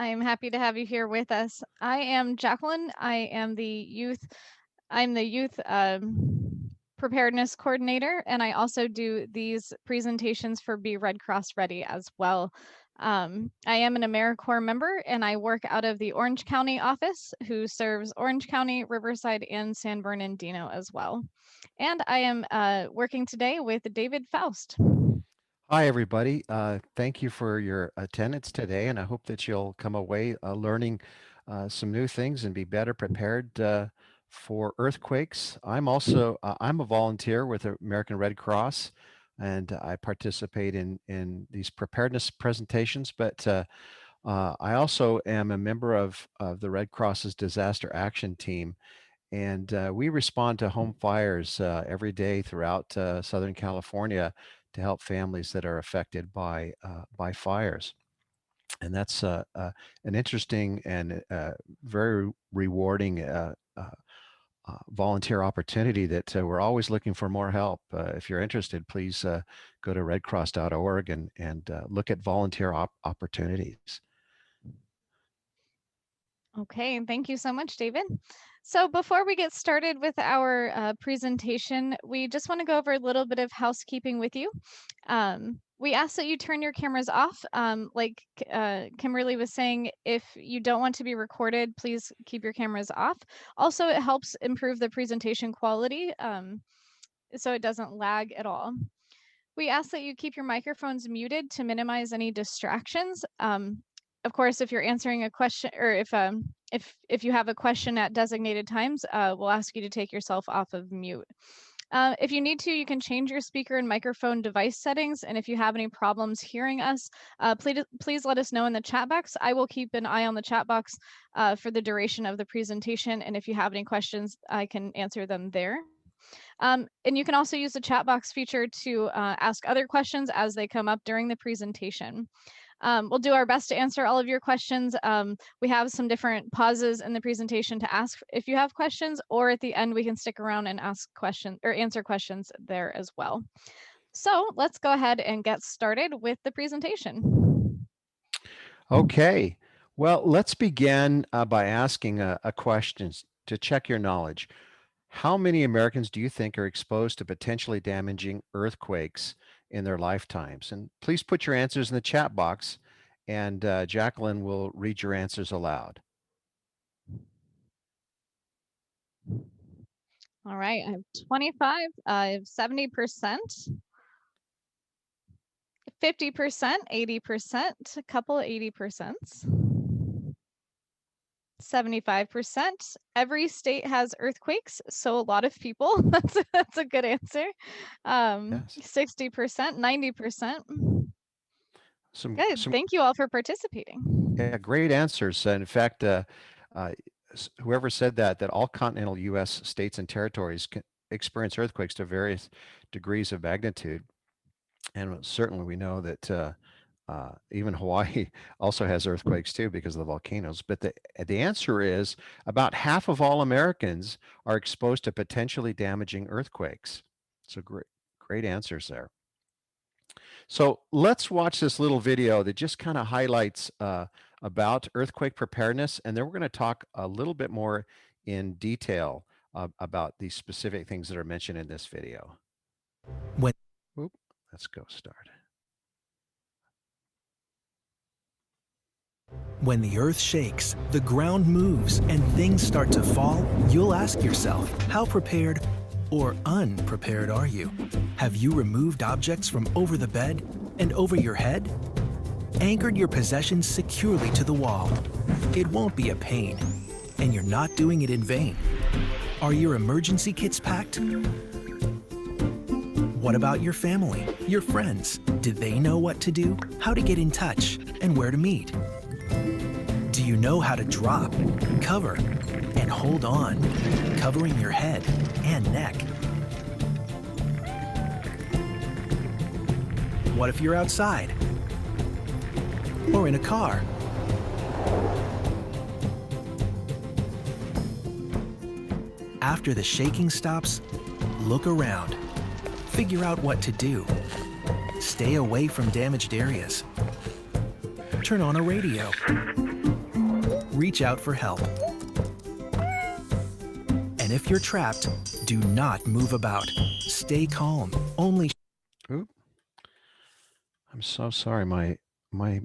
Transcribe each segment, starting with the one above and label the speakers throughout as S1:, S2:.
S1: I'm happy to have you here with us. I am Jacqueline. I'm the youth preparedness coordinator, and I also do these presentations for Be Red Cross Ready as well. I am an AmeriCorps member, and I work out of the Orange County office, who serves Orange County, Riverside, and San Bernardino as well. And I am working today with David Faust.
S2: Hi, everybody. Thank you for your attendance today, and I hope that you'll come away learning some new things and be better prepared for earthquakes. I'm a volunteer with the American Red Cross, and I participate in these preparedness presentations. But I also am a member of the Red Cross's disaster action team, and we respond to home fires every day throughout Southern California to help families that are affected by fires. And that's an interesting and very rewarding volunteer opportunity that we're always looking for more help. If you're interested, please go to redcross.org and look at volunteer opportunities.
S1: Okay, thank you so much, David. So before we get started with our presentation, we just want to go over a little bit of housekeeping with you. We ask that you turn your cameras off. Like Kimberly was saying, if you don't want to be recorded, please keep your cameras off. Also, it helps improve the presentation quality so it doesn't lag at all. We ask that you keep your microphones muted to minimize any distractions. Of course, if you're answering a question, or if you have a question at designated times, we'll ask you to take yourself off of mute. If you need to, you can change your speaker and microphone device settings. And if you have any problems hearing us, please let us know in the chat box. I will keep an eye on the chat box for the duration of the presentation. And if you have any questions, I can answer them there. And you can also use the chat box feature to ask other questions as they come up during the presentation. We'll do our best to answer all of your questions. We have some different pauses in the presentation to ask if you have questions, or at the end we can stick around and ask questions or answer questions there as well. So let's go ahead and get started with the presentation.
S2: Okay. Well, let's begin by asking a question to check your knowledge. How many Americans do you think are exposed to potentially damaging earthquakes in their lifetimes? And please put your answers in the chat box, and Jacqueline will read your answers aloud.
S1: All right, I have 25, I have 70%, 50%, 80%, a couple of 80%. 75%. Every state has earthquakes, so a lot of people. That's a good answer.
S2: Yes.
S1: 60%, 90%. Good.
S2: Some
S1: Thank you all for participating.
S2: Yeah, great answers. In fact, uh, whoever said that all continental U.S. states and territories can experience earthquakes to various degrees of magnitude. And certainly we know that even Hawaii also has earthquakes too because of the volcanoes. But the answer is about half of all Americans are exposed to potentially damaging earthquakes. So great answers there. So let's watch this little video that just kind of highlights about earthquake preparedness, and then we're going to talk a little bit more in detail about these specific things that are mentioned in this video.
S3: When
S2: Oop, let's go start.
S3: When the earth shakes, the ground moves, and things start to fall, you'll ask yourself, how prepared or unprepared are you? Have you removed objects from over the bed and over your head? Anchored your possessions securely to the wall. It won't be a pain, and you're not doing it in vain. Are your emergency kits packed? What about your family, your friends? Did they know what to do, how to get in touch, and where to meet? Do you know how to drop, cover, and hold on, covering your head and neck? What if you're outside or in a car? After the shaking stops, look around. Figure out what to do. Stay away from damaged areas. Turn on a radio. reach out for help. And if you're trapped, do not move about. Stay calm. Only
S2: Oop, I'm so sorry. My my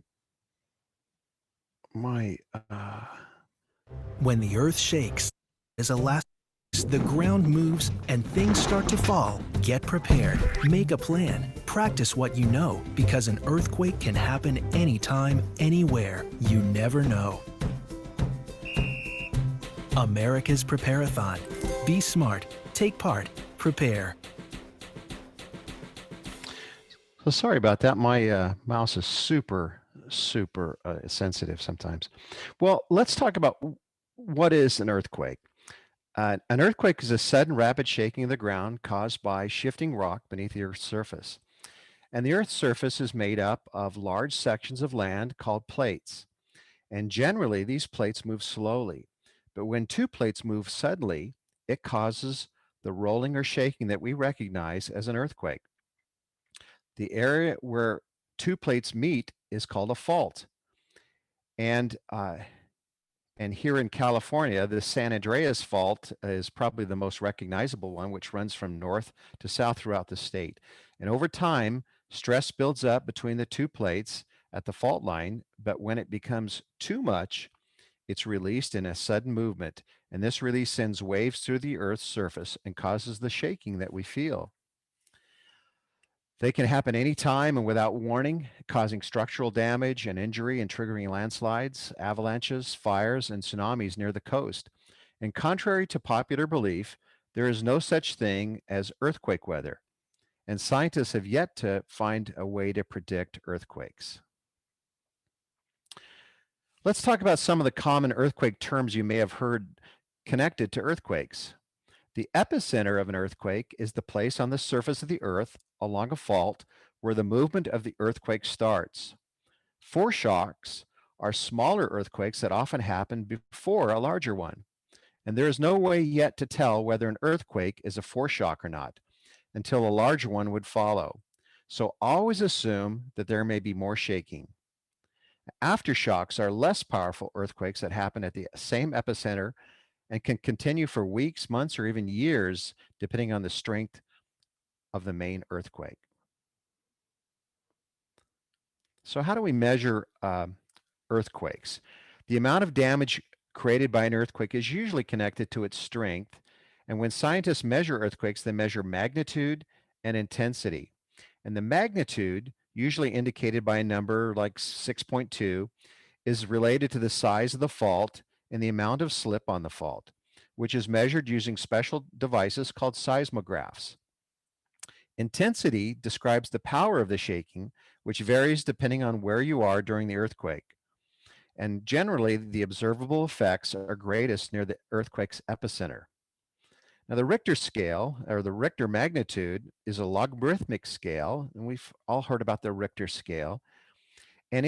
S3: when the earth shakes, as a last, the ground moves and things start to fall. Get prepared. Make a plan. Practice what you know, because an earthquake can happen anytime, anywhere. You never know. America's Preparathon. Be smart. Take part. Prepare.
S2: So sorry about that. My mouse is super sensitive sometimes. Well, let's talk about what is an earthquake. An earthquake is a sudden rapid shaking of the ground caused by shifting rock beneath the Earth's surface. And the Earth's surface is made up of large sections of land called plates. And generally, these plates move slowly. But when two plates move suddenly, it causes the rolling or shaking that we recognize as an earthquake. The area where two plates meet is called a fault. And and here in California, the San Andreas Fault is probably the most recognizable one, which runs from north to south throughout the state. And over time, stress builds up between the two plates at the fault line, but when it becomes too much, it's released in a sudden movement. And this release sends waves through the Earth's surface and causes the shaking that we feel. They can happen anytime and without warning, causing structural damage and injury and triggering landslides, avalanches, fires, and tsunamis near the coast. And contrary to popular belief, there is no such thing as earthquake weather, and scientists have yet to find a way to predict earthquakes. Let's talk about some of the common earthquake terms you may have heard connected to earthquakes. The epicenter of an earthquake is the place on the surface of the earth along a fault where the movement of the earthquake starts. Foreshocks are smaller earthquakes that often happen before a larger one. And there is no way yet to tell whether an earthquake is a foreshock or not until a larger one would follow. So always assume that there may be more shaking. Aftershocks are less powerful earthquakes that happen at the same epicenter and can continue for weeks, months, or even years, depending on the strength of the main earthquake. So how do we measure earthquakes? The amount of damage created by an earthquake is usually connected to its strength. And when scientists measure earthquakes, they measure magnitude and intensity. And the magnitude, usually indicated by a number like 6.2, is related to the size of the fault and the amount of slip on the fault, which is measured using special devices called seismographs. Intensity describes the power of the shaking, which varies depending on where you are during the earthquake. And generally, the observable effects are greatest near the earthquake's epicenter. Now, the Richter scale, or the Richter magnitude, is a logarithmic scale, and we've all heard about the Richter scale. And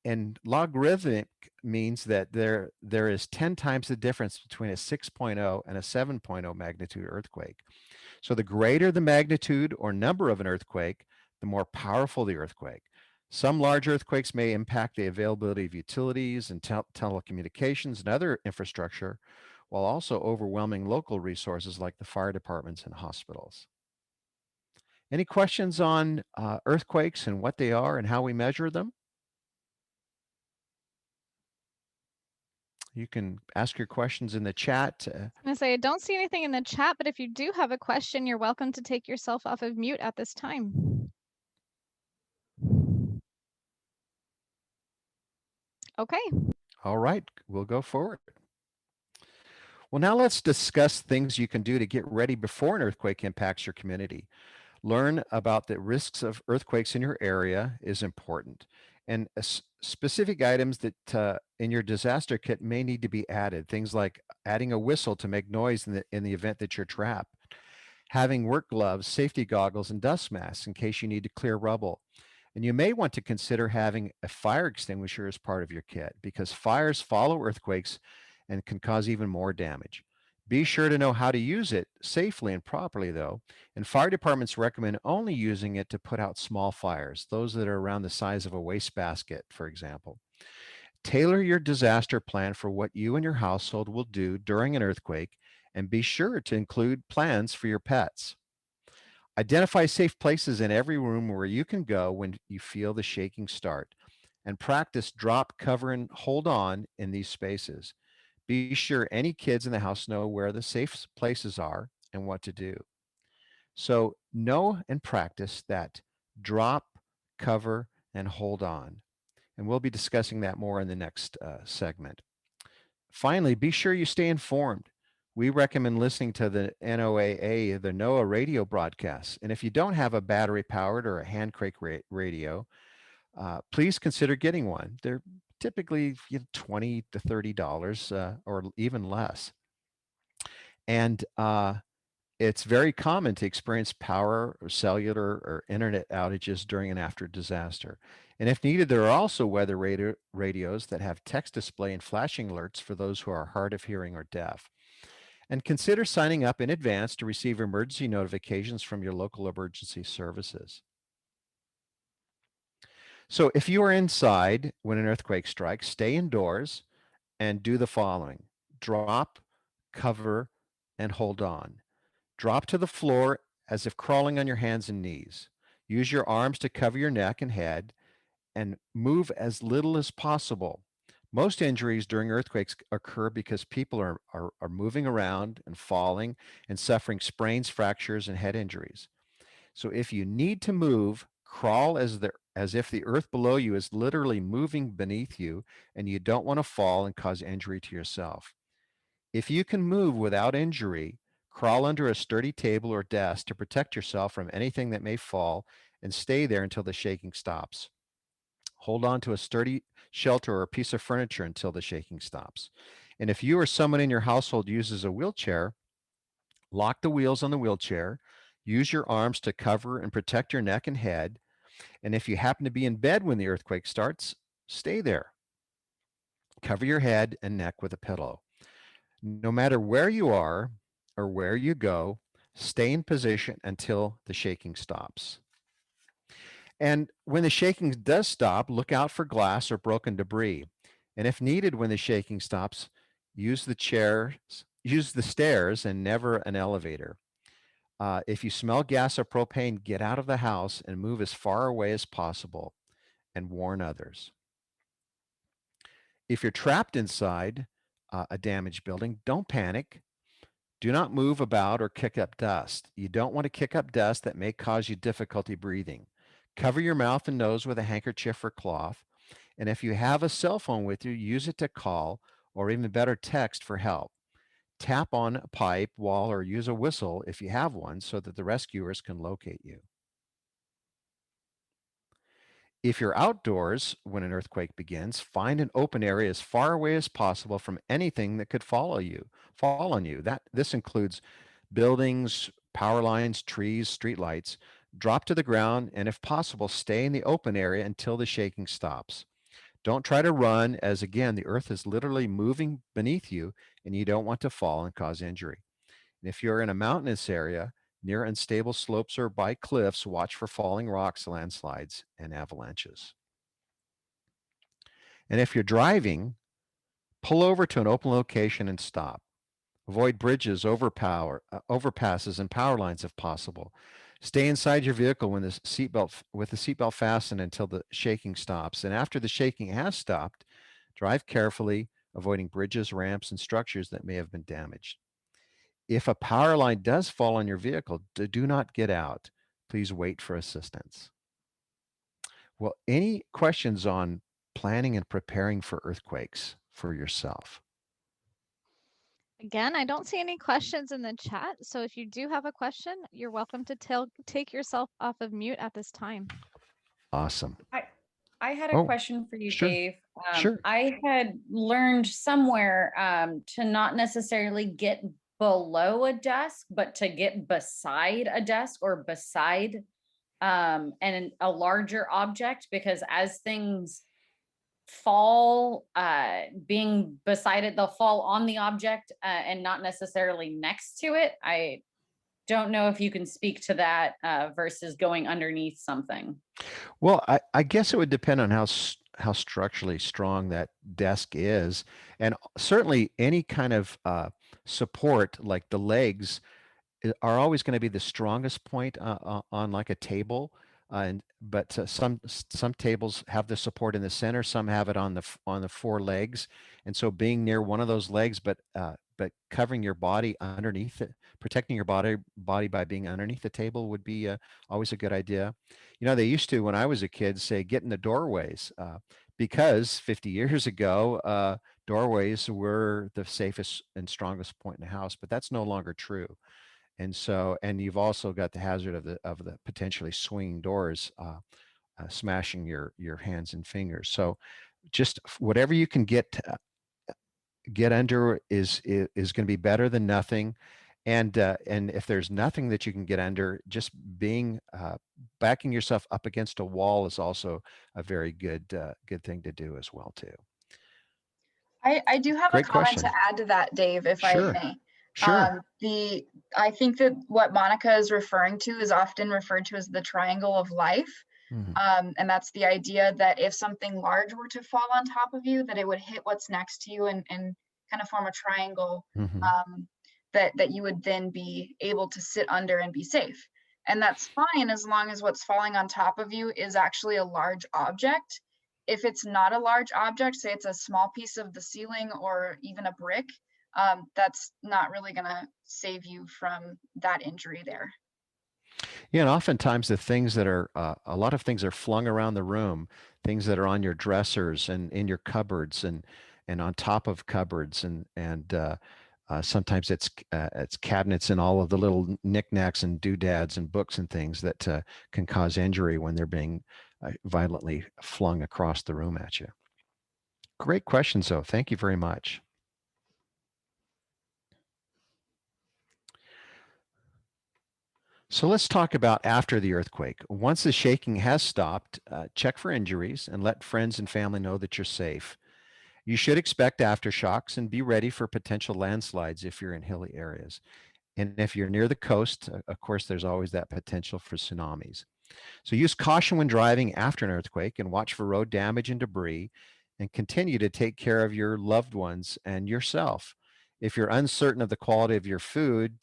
S2: and logarithmic means that there is 10 times the difference between a 6.0 and a 7.0 magnitude earthquake. So the greater the magnitude or number of an earthquake, the more powerful the earthquake. Some large earthquakes may impact the availability of utilities and telecommunications and other infrastructure, while also overwhelming local resources like the fire departments and hospitals. Any questions on earthquakes and what they are and how we measure them? You can ask your questions in the chat.
S1: I was gonna say, I don't see anything in the chat, but if you do have a question, you're welcome to take yourself off of mute at this time. Okay.
S2: All right, we'll go forward. Well, now let's discuss things you can do to get ready before an earthquake impacts your community. Learn about the risks of earthquakes in your area is important. And specific items that in your disaster kit may need to be added. Things like adding a whistle to make noise in the event that you're trapped, having work gloves, safety goggles, and dust masks in case you need to clear rubble. And you may want to consider having a fire extinguisher as part of your kit because fires follow earthquakes and can cause even more damage. Be sure to know how to use it safely and properly, though. And fire departments recommend only using it to put out small fires, those that are around the size of a wastebasket, for example. Tailor your disaster plan for what you and your household will do during an earthquake, and be sure to include plans for your pets. Identify safe places in every room where you can go when you feel the shaking start, and practice drop, cover, and hold on in these spaces. Be sure any kids in the house know where the safe places are and what to do. So, know and practice that drop, cover, and hold on. And we'll be discussing that more in the next segment. Finally, be sure you stay informed. We recommend listening to the NOAA, the NOAA radio broadcasts. And if you don't have a battery powered or a hand crank radio, please consider getting one. They're typically $20 to $30 or even less. And it's very common to experience power or cellular or internet outages during and after disaster. And if needed, there are also weather radios that have text display and flashing alerts for those who are hard of hearing or deaf. And consider signing up in advance to receive emergency notifications from your local emergency services. So if you are inside when an earthquake strikes, stay indoors and do the following: drop, cover, and hold on. Drop to the floor as if crawling on your hands and knees. Use your arms to cover your neck and head, and move as little as possible. Most injuries during earthquakes occur because people are moving around and falling and suffering sprains, fractures, and head injuries. So if you need to move, crawl as if the earth below you is literally moving beneath you and you don't want to fall and cause injury to yourself. If you can move without injury, crawl under a sturdy table or desk to protect yourself from anything that may fall, and stay there until the shaking stops. Hold on to a sturdy shelter or a piece of furniture until the shaking stops. And if you or someone in your household uses a wheelchair, lock the wheels on the wheelchair. Use your arms to cover and protect your neck and head. And if you happen to be in bed when the earthquake starts, stay there. Cover your head and neck with a pillow. No matter where you are or where you go, stay in position until the shaking stops. And when the shaking does stop, look out for glass or broken debris. And if needed, when the shaking stops, use the stairs and never an elevator. If you smell gas or propane, get out of the house and move as far away as possible, and warn others. If you're trapped inside a damaged building, don't panic. Do not move about or kick up dust. You don't want to kick up dust that may cause you difficulty breathing. Cover your mouth and nose with a handkerchief or cloth. And if you have a cell phone with you, use it to call, or even better, text for help. Tap on a pipe, wall, or use a whistle if you have one so that the rescuers can locate you. If you're outdoors when an earthquake begins, find an open area as far away as possible from anything that could fall on you. This includes buildings, power lines, trees, street lights. Drop to the ground, and if possible, stay in the open area until the shaking stops. Don't try to run, as again, the earth is literally moving beneath you and you don't want to fall and cause injury. And if you're in a mountainous area, near unstable slopes or by cliffs, watch for falling rocks, landslides, and avalanches. And if you're driving, pull over to an open location and stop. Avoid bridges, overpasses, and power lines if possible. Stay inside your vehicle with the seatbelt fastened until the shaking stops. And after the shaking has stopped, drive carefully, avoiding bridges, ramps, and structures that may have been damaged. If a power line does fall on your vehicle, do not get out. Please wait for assistance. Well, any questions on planning and preparing for earthquakes for yourself?
S1: Again, I don't see any questions in the chat. So if you do have a question, you're welcome to take yourself off of mute at this time.
S2: Awesome.
S4: I had a
S2: Oh,
S4: question for you,
S2: sure.
S4: Dave.
S2: Sure.
S4: I had learned somewhere to not necessarily get below a desk, but to get beside a desk or beside and a larger object, because as things fall, being beside it, they'll fall on the object and not necessarily next to it. I don't know if you can speak to that versus going underneath something.
S2: Well, I guess it would depend on how structurally strong that desk is, and certainly any kind of support like the legs are always going to be the strongest point on like a table. And but some tables have the support in the center, some have it on on the four legs, and so being near one of those legs, but covering your body underneath it, protecting your body by being underneath the table would be always a good idea. You know, they used to when I was a kid say get in the doorways because 50 years ago doorways were the safest and strongest point in the house, but that's no longer true. And so, and you've also got the hazard of the potentially swinging doors, smashing your hands and fingers. So, just whatever you can get under is going to be better than nothing. And if there's nothing that you can get under, just being backing yourself up against a wall is also a very good thing to do as well too.
S5: I do have a
S2: Great
S5: comment to
S2: question.
S5: add to that, Dave, if I
S2: Sure,
S5: may.
S2: sure.
S5: I think that what Monica is referring to is often referred to as the triangle of life.
S2: Mhm,
S5: And that's the idea that if something large were to fall on top of you, that it would hit what's next to you and kind of form a triangle,
S2: mhm.
S5: um, that you would then be able to sit under and be safe. And that's fine as long as what's falling on top of you is actually a large object. If it's not a large object, say it's a small piece of the ceiling or even a brick, that's not really going to save you from that injury there.
S2: Yeah, and oftentimes the things that are a lot of things are flung around the room, things that are on your dressers and in your cupboards and on top of cupboards and sometimes it's cabinets and all of the little knickknacks and doodads and books and things that can cause injury when they're being violently flung across the room at you. Great questions, though. Thank you very much. So let's talk about after the earthquake. Once the shaking has stopped, check for injuries and let friends and family know that you're safe. You should expect aftershocks and be ready for potential landslides if you're in hilly areas. And if you're near the coast, of course, there's always that potential for tsunamis. So use caution when driving after an earthquake and watch for road damage and debris and continue to take care of your loved ones and yourself. If you're uncertain of the quality of your food,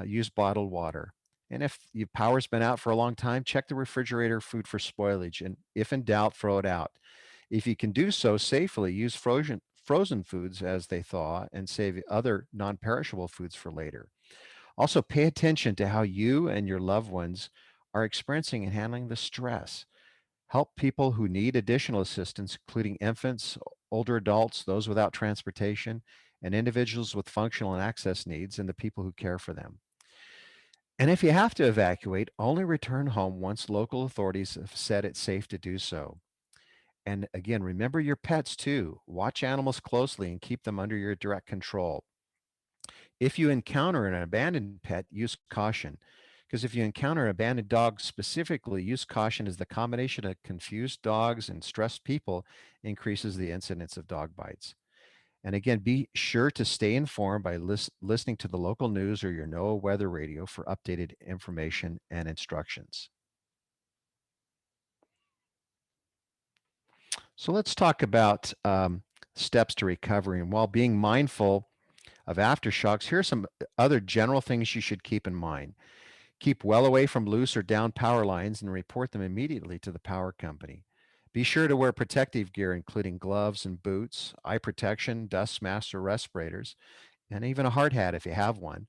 S2: use bottled water. And if your power's been out for a long time, check the refrigerator food for spoilage. And if in doubt, throw it out. If you can do so safely, use frozen foods as they thaw and save other non perishable foods for later. Also, pay attention to how you and your loved ones are experiencing and handling the stress. Help people who need additional assistance, including infants, older adults, those without transportation, and individuals with functional and access needs, and the people who care for them. And if you have to evacuate, only return home once local authorities have said it's safe to do so. And again, remember your pets too. Watch animals closely and keep them under your direct control. If you encounter an abandoned pet, use caution. Because if you encounter an abandoned dog specifically, use caution as the combination of confused dogs and stressed people increases the incidence of dog bites. And again, be sure to stay informed by listening to the local news or your NOAA weather radio for updated information and instructions. So let's talk about steps to recovery. And while being mindful of aftershocks, here are some other general things you should keep in mind. Keep well away from loose or down power lines and report them immediately to the power company. Be sure to wear protective gear, including gloves and boots, eye protection, dust masks or respirators, and even a hard hat if you have one.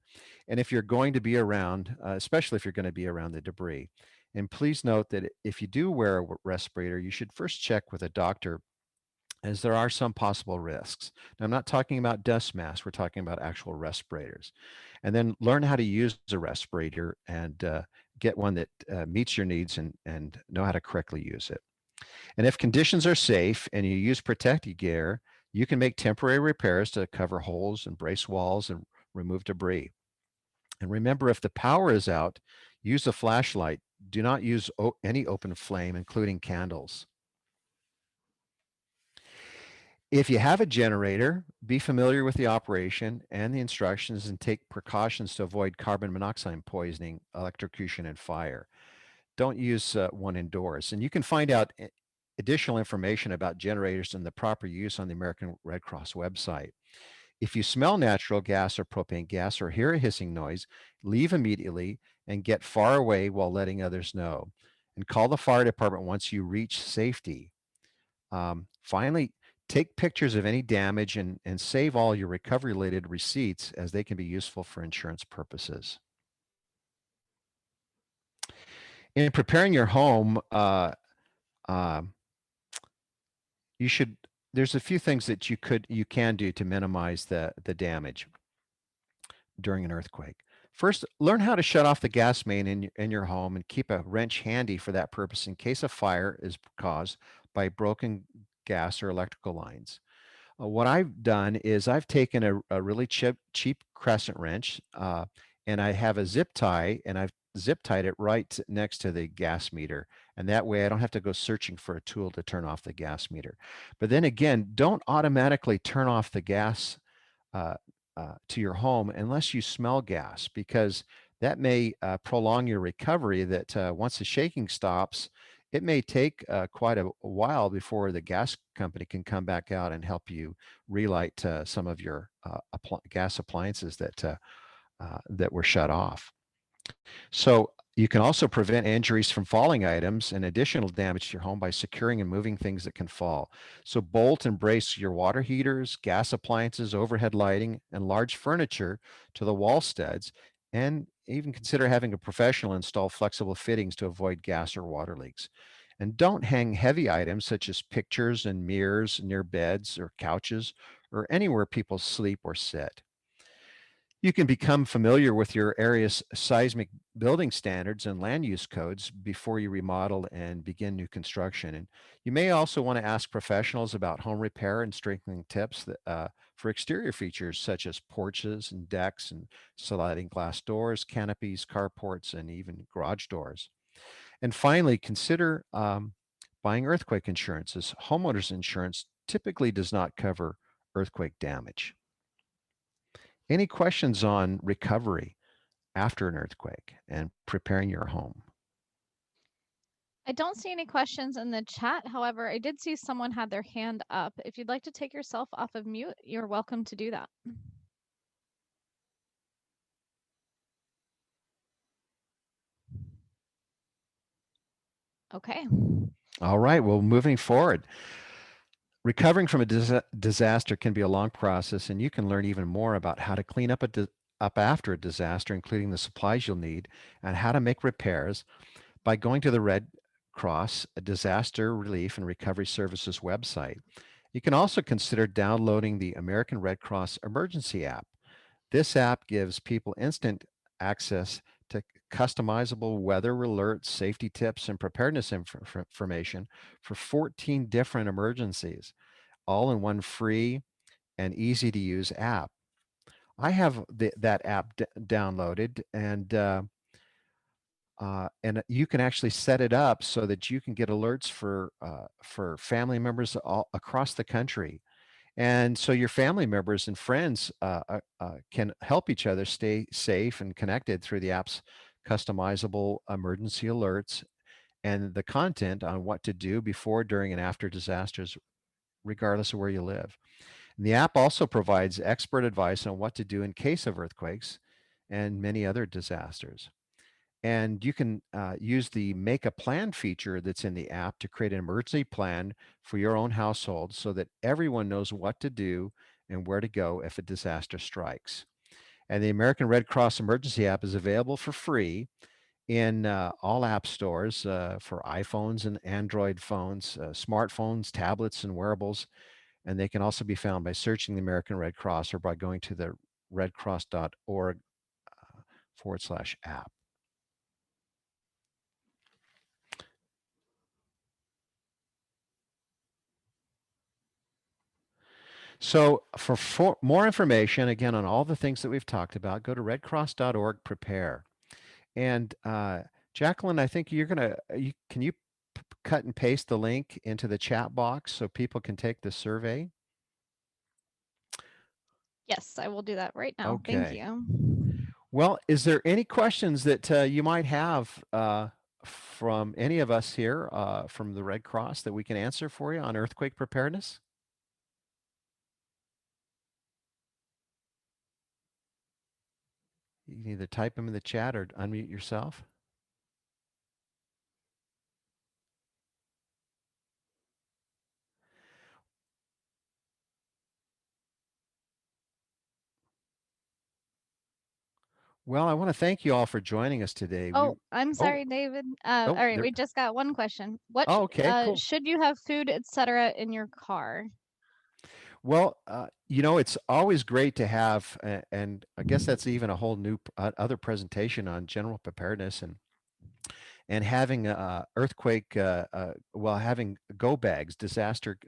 S2: And if you're going to be around, especially if you're going to be around the debris. And please note that if you do wear a respirator, you should first check with a doctor as there are some possible risks. Now, I'm not talking about dust masks, we're talking about actual respirators. And then learn how to use a respirator and get one that meets your needs and know how to correctly use it. And if conditions are safe and you use protective gear, you can make temporary repairs to cover holes and brace walls and remove debris. And remember, if the power is out, use a flashlight. Do not use any open flame, including candles. If you have a generator, be familiar with the operation and the instructions and take precautions to avoid carbon monoxide poisoning, electrocution, and fire. Don't use one indoors. And you can find out, additional information about generators and the proper use on the American Red Cross website. If you smell natural gas or propane gas or hear a hissing noise, leave immediately and get far away while letting others know. And call the fire department once you reach safety. Finally, take pictures of any damage and save all your recovery related receipts, as they can be useful for insurance purposes. In preparing your home, um, you should, there's a few things that you can do to minimize the damage during an earthquake. First, learn how to shut off the gas main in your home and keep a wrench handy for that purpose in case a fire is caused by broken gas or electrical lines. What I've done is I've taken a really cheap crescent wrench, and I have a zip tie, and I've zip tied it right next to the gas meter. And that way I don't have to go searching for a tool to turn off the gas meter. But then again, don't automatically turn off the gas uh, to your home unless you smell gas, because that may prolong your recovery. That once the shaking stops, it may take quite a while before the gas company can come back out and help you relight some of your gas appliances that were shut off. So you can also prevent injuries from falling items and additional damage to your home by securing and moving things that can fall. So bolt and brace your water heaters, gas appliances, overhead lighting, and large furniture to the wall studs, and even consider having a professional install flexible fittings to avoid gas or water leaks. And don't hang heavy items such as pictures and mirrors near beds or couches or anywhere people sleep or sit. You can become familiar with your area's seismic building standards and land use codes before you remodel and begin new construction. And you may also want to ask professionals about home repair and strengthening tips for exterior features such as porches and decks and sliding glass doors, canopies, carports, and even garage doors. And finally, consider buying earthquake insurance, as homeowners insurance typically does not cover earthquake damage. Any questions on recovery after an earthquake and preparing your home?
S1: I don't see any questions in the chat. However, I did see someone had their hand up. If you'd like to take yourself off of mute, you're welcome to do that. Okay.
S2: All right, well, moving forward, recovering from a disaster can be a long process, and you can learn even more about how to clean up up after a disaster, including the supplies you'll need and how to make repairs, by going to the Red Cross Disaster Relief and Recovery Services website. You can also consider downloading the American Red Cross Emergency app. This app gives people instant access to customizable weather alerts, safety tips, and preparedness information for 14 different emergencies, all in one free and easy to use app. I have that app downloaded, and you can actually set it up so that you can get alerts for family members all across the country. And so your family members and friends can help each other stay safe and connected through the app's customizable emergency alerts and the content on what to do before, during, and after disasters, regardless of where you live. And the app also provides expert advice on what to do in case of earthquakes and many other disasters. And you can use the Make a Plan feature that's in the app to create an emergency plan for your own household so that everyone knows what to do and where to go if a disaster strikes. And the American Red Cross Emergency app is available for free in all app stores for iPhones and Android phones, smartphones, tablets, and wearables. And they can also be found by searching the American Red Cross or by going to the redcross.org /app. So for more information, again, on all the things that we've talked about, go to redcross.org prepare. And Jacqueline, I think you're going to, can you cut and paste the link into the chat box so people can take the survey?
S1: Yes, I will do that right now. Thank
S2: Okay.
S1: you.
S2: Well, is there any questions that you might have from any of us here from the Red Cross that we can answer for you on earthquake preparedness? You can either type them in the chat or unmute yourself. Well, I want to thank you all for joining us today.
S1: Oh, I'm
S2: Oh,
S1: sorry, David.
S2: oh,
S1: All right,
S2: there.
S1: we just got one question.
S2: Oh, okay, cool.
S1: Should you have food, etc., in your car?
S2: Well, it's always great to have, and I guess that's even a whole new other presentation on general preparedness and having earthquake, well, having go bags, disaster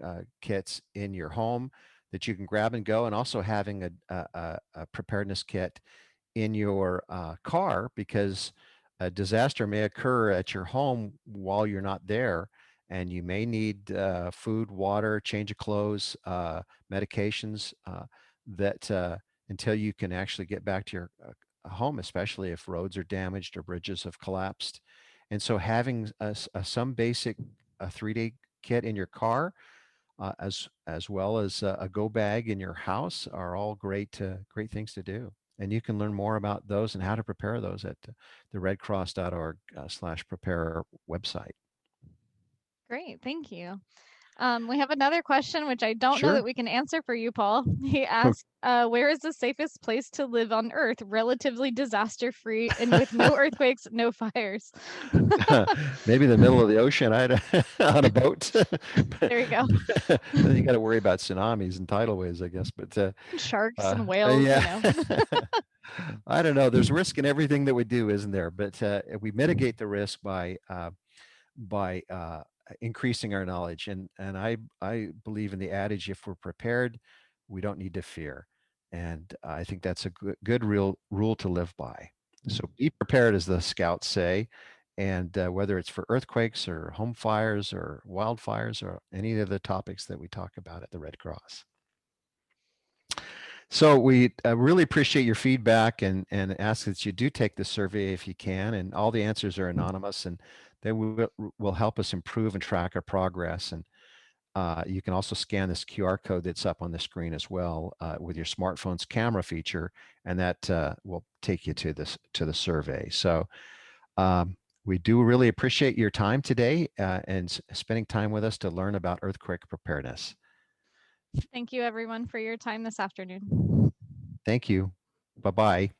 S2: kits in your home that you can grab and go, and also having a preparedness kit in your car because a disaster may occur at your home while you're not there, and you may need food, water, change of clothes, medications that until you can actually get back to your home, especially if roads are damaged or bridges have collapsed. And so having some basic 3-day kit in your car as well as a go bag in your house are all great things to do. And you can learn more about those and how to prepare those at the redcross.org slash prepare website.
S1: Great, thank you. We have another question, which I don't know
S2: Sure.
S1: that we can answer for you, Paul. He asked, where is the safest place to live on Earth, relatively disaster-free and with no earthquakes, no fires?
S2: Maybe the middle of the ocean on a boat.
S1: There you go.
S2: Then you got to worry about tsunamis and tidal waves, I guess. But
S1: Sharks and whales,
S2: yeah. I don't know. There's risk in everything that we do, isn't there? But we mitigate the risk by increasing our knowledge. And I believe in the adage: if we're prepared, we don't need to fear. And I think that's a good real rule to live by. So be prepared, as the scouts say. And whether it's for earthquakes or home fires or wildfires or any of the topics that we talk about at the Red Cross. So we really appreciate your feedback and ask that you do take the survey if you can. And all the answers are anonymous, and they will help us improve and track our progress. And you can also scan this QR code that's up on the screen as well with your smartphone's camera feature, and that will take you to the survey. So we do really appreciate your time today and spending time with us to learn about earthquake preparedness.
S1: Thank you, everyone, for your time this afternoon.
S2: Thank you. Bye-bye.